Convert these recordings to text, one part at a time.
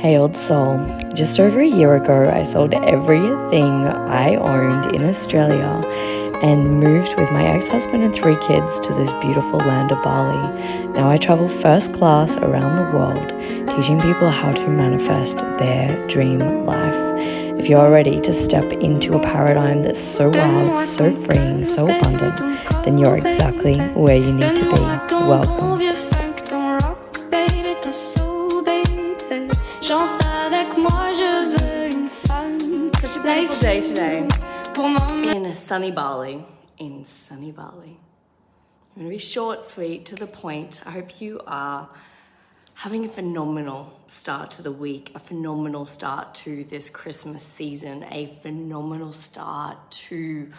Hey old soul, just over a year ago I sold everything I owned in Australia and moved with my ex-husband and 3 kids to this beautiful land of Bali. Now I travel first class around the world, teaching people how to manifest their dream life. If you're ready to step into a paradigm that's so wild, so freeing, so abundant, then you're exactly where you need to be. Welcome. Such a beautiful day today in sunny Bali. I'm going to be short, sweet, to the point. I hope you are having a phenomenal start to the week, a phenomenal start to this Christmas season, a phenomenal start to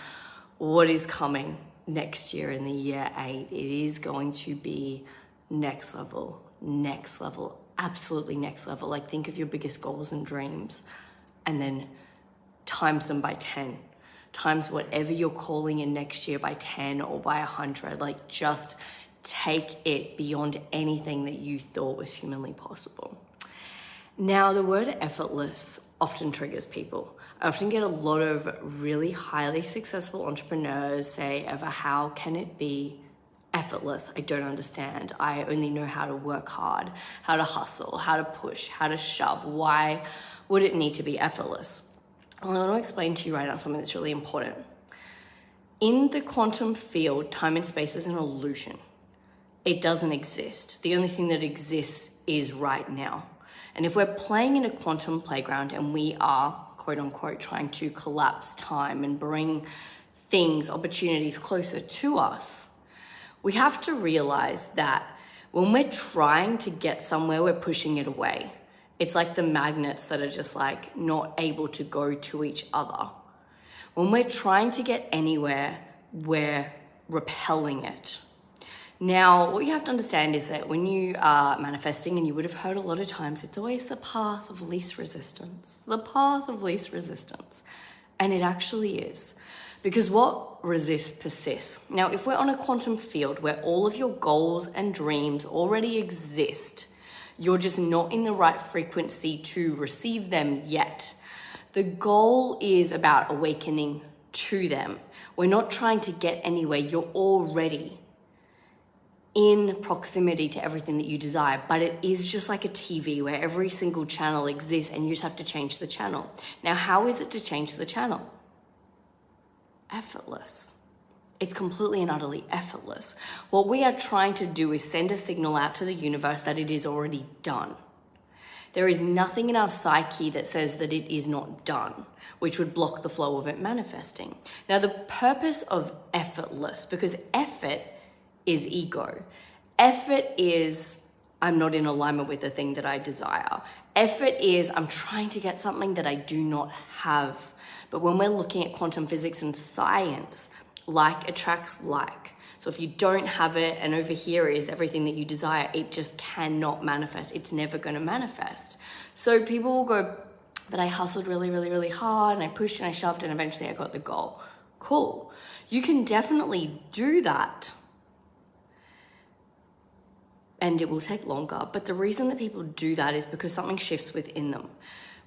what is coming next year in the year 8. It is going to be next level, absolutely next level. Like, think of your biggest goals and dreams and then times them by 10, times whatever you're calling in next year by 10 or by 100. Like, just take it beyond anything that you thought was humanly possible. Now, the word effortless often triggers people. I often get a lot of really highly successful entrepreneurs say, Eva, how can it be effortless? I don't understand. I only know how to work hard, how to hustle, how to push, how to shove. Why would it need to be effortless? Well, I want to explain to you right now something that's really important. In the quantum field, time and space is an illusion. It doesn't exist. The only thing that exists is right now. And if we're playing in a quantum playground and we are, quote unquote, trying to collapse time and bring things, opportunities closer to us, we have to realize that when we're trying to get somewhere, we're pushing it away. It's like the magnets that are just like not able to go to each other. When we're trying to get anywhere, we're repelling it. Now, what you have to understand is that when you are manifesting, and you would have heard a lot of times, it's always the path of least resistance, the path of least resistance. And it actually is. Because what resists persists. Now, if we're on a quantum field where all of your goals and dreams already exist, you're just not in the right frequency to receive them yet. The goal is about awakening to them. We're not trying to get anywhere. You're already in proximity to everything that you desire, but it is just like a TV where every single channel exists and you just have to change the channel. Now, how is it to change the channel? Effortless. It's completely and utterly effortless. What we are trying to do is send a signal out to the universe that it is already done. There is nothing in our psyche that says that it is not done, which would block the flow of it manifesting. Now, the purpose of effortless, because effort is ego. Effort is, I'm not in alignment with the thing that I desire. Effort is, I'm trying to get something that I do not have. But when we're looking at quantum physics and science, like attracts like. So if you don't have it, and over here is everything that you desire, it just cannot manifest. It's never going to manifest. So people will go, but I hustled really, really, really hard, and I pushed and I shoved, and eventually I got the goal. Cool. You can definitely do that. And it will take longer. But the reason that people do that is because something shifts within them.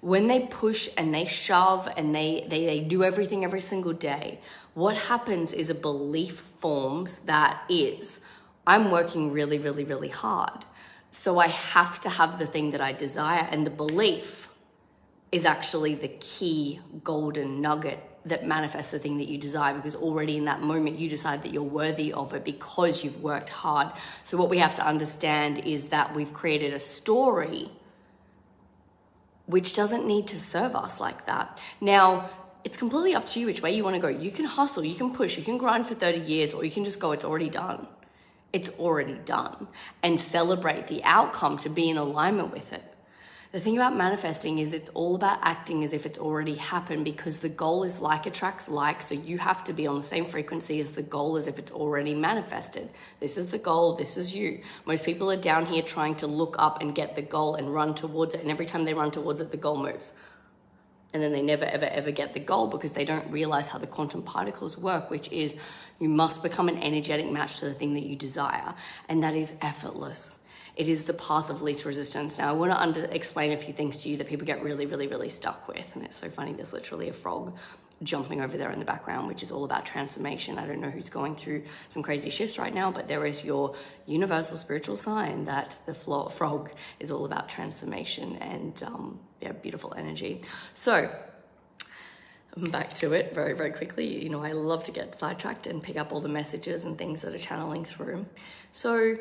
When they push and they shove and they do everything every single day, what happens is a belief forms that is, I'm working really, really, really hard. So I have to have the thing that I desire. And the belief is actually the key golden nugget that manifests the thing that you desire, because already in that moment you decide that you're worthy of it because you've worked hard. So what we have to understand is that we've created a story which doesn't need to serve us like that. Now, it's completely up to you which way you want to go. You can hustle, you can push, you can grind for 30 years, or you can just go, it's already done. It's already done. And celebrate the outcome to be in alignment with it. The thing about manifesting is it's all about acting as if it's already happened, because the goal is like attracts like, so you have to be on the same frequency as the goal as if it's already manifested. This is the goal, this is you. Most people are down here trying to look up and get the goal and run towards it, and every time they run towards it, the goal moves. And then they never, ever, ever get the goal because they don't realize how the quantum particles work, which is you must become an energetic match to the thing that you desire, and that is effortless. It is the path of least resistance. Now, I want to explain a few things to you that people get really, really, really stuck with. And it's so funny, there's literally a frog jumping over there in the background, which is all about transformation. I don't know who's going through some crazy shifts right now, but there is your universal spiritual sign that the frog is all about transformation and beautiful energy. So back to it very, very quickly. You know, I love to get sidetracked and pick up all the messages and things that are channeling through. So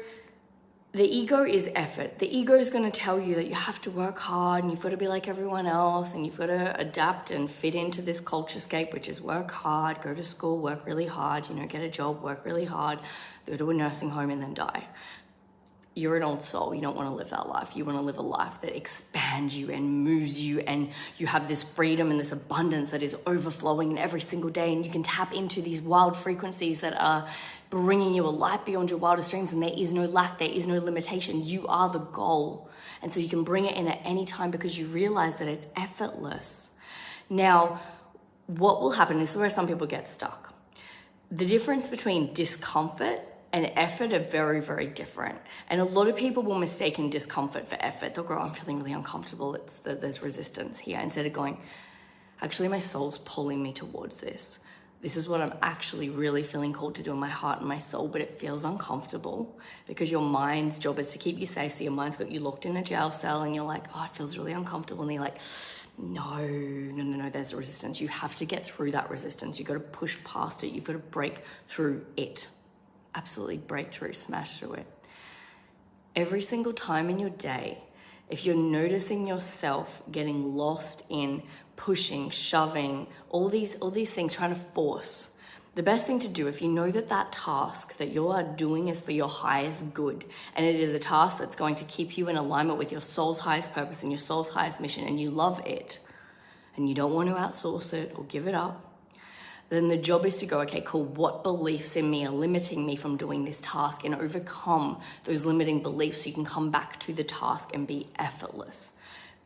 the ego is effort. The ego is going to tell you that you have to work hard and you've got to be like everyone else and you've got to adapt and fit into this culturescape, which is work hard, go to school, work really hard, you know, get a job, work really hard, go to a nursing home and then die. You're an old soul. You don't want to live that life. You want to live a life that expands you and moves you, and you have this freedom and this abundance that is overflowing in every single day, and you can tap into these wild frequencies that are bringing you a life beyond your wildest dreams, and there is no lack, there is no limitation. You are the goal. And so you can bring it in at any time because you realize that it's effortless. Now, what will happen, this is where some people get stuck. The difference between discomfort and effort are very, very different. And a lot of people will mistake discomfort for effort. They'll go, I'm feeling really uncomfortable. There's resistance here. Instead of going, actually, my soul's pulling me towards this. This is what I'm actually really feeling called to do in my heart and my soul, but it feels uncomfortable because your mind's job is to keep you safe. So your mind's got you locked in a jail cell and you're like, oh, it feels really uncomfortable. And you're like, no, there's a resistance. You have to get through that resistance. You've got to push past it. You've got to break through it. Absolutely break through, smash through it. Every single time in your day, if you're noticing yourself getting lost in pushing, shoving, all these things, trying to force, the best thing to do, if you know that that task that you are doing is for your highest good, and it is a task that's going to keep you in alignment with your soul's highest purpose and your soul's highest mission, and you love it, and you don't want to outsource it or give it up, then the job is to go, okay, cool, what beliefs in me are limiting me from doing this task, and overcome those limiting beliefs so you can come back to the task and be effortless,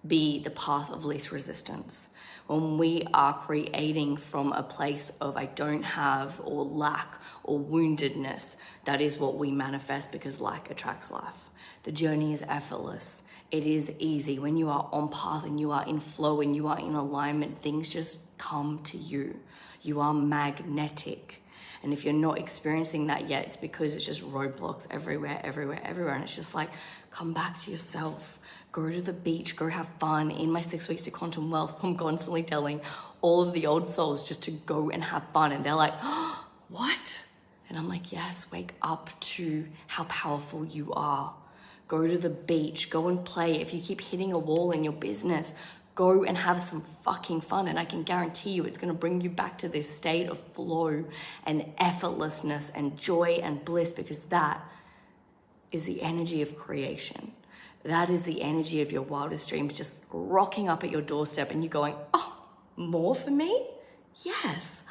be the path of least resistance. When we are creating from a place of I don't have or lack or woundedness, that is what we manifest, because like attracts life. The journey is effortless. It is easy. When you are on path and you are in flow and you are in alignment, things just come to you. You are magnetic. And if you're not experiencing that yet, it's because it's just roadblocks everywhere. And it's just like, come back to yourself. Go to the beach, go have fun. In my 6 weeks to quantum wealth, I'm constantly telling all of the old souls just to go and have fun. And they're like, oh, what? And I'm like, yes, wake up to how powerful you are. Go to the beach, go and play. If you keep hitting a wall in your business, go and have some fucking fun, and I can guarantee you it's going to bring you back to this state of flow and effortlessness and joy and bliss, because that is the energy of creation. That is the energy of your wildest dreams just rocking up at your doorstep, and you're going, oh, more for me? Yes.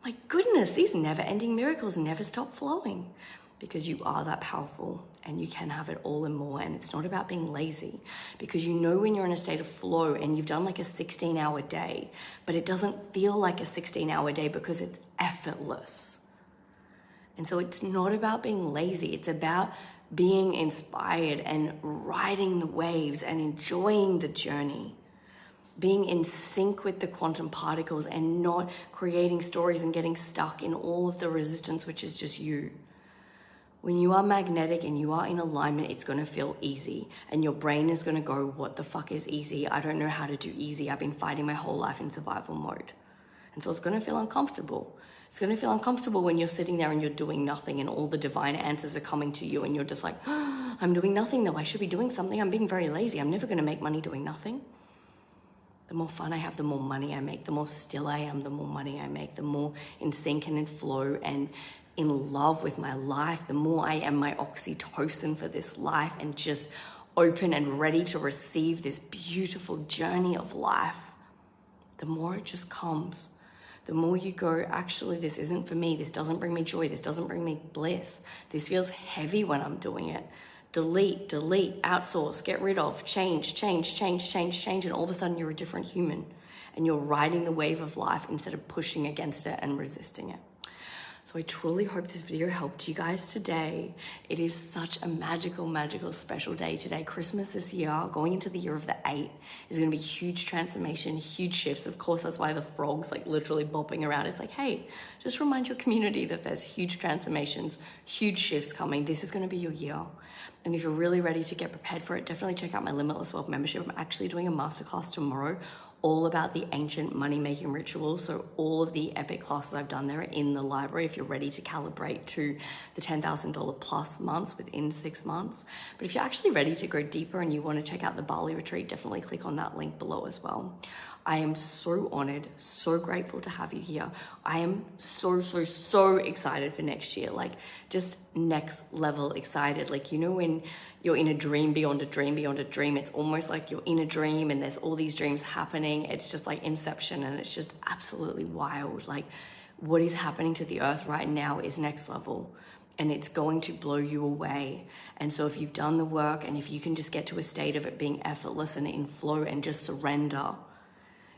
My goodness, these never-ending miracles never stop flowing, because you are that powerful and you can have it all and more. And it's not about being lazy, because you know when you're in a state of flow and you've done like a 16-hour day, but it doesn't feel like a 16-hour day because it's effortless. And so it's not about being lazy. It's about being inspired and riding the waves and enjoying the journey, being in sync with the quantum particles and not creating stories and getting stuck in all of the resistance, which is just you. When you are magnetic and you are in alignment, it's going to feel easy. And your brain is going to go, what the fuck is easy? I don't know how to do easy. I've been fighting my whole life in survival mode. And so it's going to feel uncomfortable. It's going to feel uncomfortable when you're sitting there and you're doing nothing and all the divine answers are coming to you and you're just like, oh, I'm doing nothing though. I should be doing something. I'm being very lazy. I'm never going to make money doing nothing. The more fun I have, the more money I make. The more still I am, the more money I make. The more in sync and in flow and in love with my life, the more I am my oxytocin for this life and just open and ready to receive this beautiful journey of life, the more it just comes. The more you go, actually, this isn't for me. This doesn't bring me joy. This doesn't bring me bliss. This feels heavy when I'm doing it. Delete, outsource, get rid of, change. And all of a sudden you're a different human and you're riding the wave of life instead of pushing against it and resisting it. So I truly hope this video helped you guys today. It is such a magical, magical, special day today. Christmas this year, going into the year of the 8, is going to be huge transformation, huge shifts. Of course, that's why the frog's like literally bopping around. It's like, hey, just remind your community that there's huge transformations, huge shifts coming. This is going to be your year. And if you're really ready to get prepared for it, definitely check out my Limitless Wealth membership. I'm actually doing a masterclass tomorrow all about the ancient money-making rituals. So all of the epic classes I've done there are in the library if you're ready to calibrate to the $10,000 plus months within 6 months. But if you're actually ready to go deeper and you want to check out the Bali retreat, definitely click on that link below as well. I am so honored, so grateful to have you here. I am so excited for next year, like just next level excited. Like, you know, when you're in a dream beyond a dream beyond a dream, it's almost like you're in a dream and there's all these dreams happening. It's just like Inception, and it's just absolutely wild. Like, what is happening to the earth right now is next level, and it's going to blow you away. And so if you've done the work, and if you can just get to a state of it being effortless and in flow and just surrender,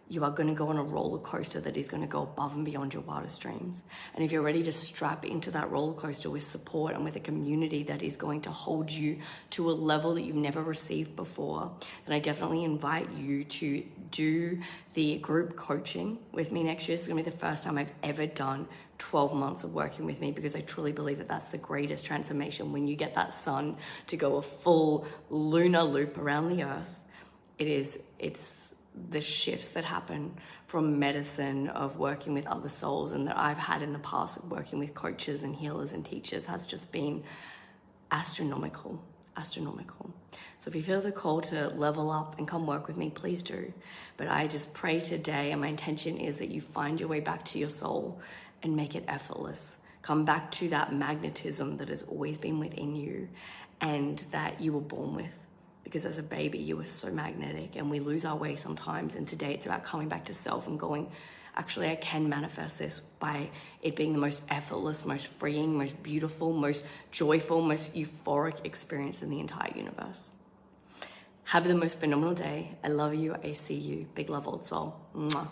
you are going to go on a roller coaster that is going to go above and beyond your wildest dreams. And if you're ready to strap into that roller coaster with support and with a community that is going to hold you to a level that you've never received before, then I definitely invite you to do the group coaching with me next year. It's going to be the first time I've ever done 12 months of working with me, because I truly believe that that's the greatest transformation. When you get that sun to go a full lunar loop around the earth, it's the shifts that happen from medicine, of working with other souls, and that I've had in the past of working with coaches and healers and teachers, has just been astronomical. So if you feel the call to level up and come work with me, please do. But I just pray today, and my intention is that you find your way back to your soul and make it effortless. Come back to that magnetism that has always been within you and that you were born with. Because as a baby, you were so magnetic, and we lose our way sometimes. And today it's about coming back to self and going, actually, I can manifest this by it being the most effortless, most freeing, most beautiful, most joyful, most euphoric experience in the entire universe. Have the most phenomenal day. I love you. I see you. Big love, old soul. Mwah.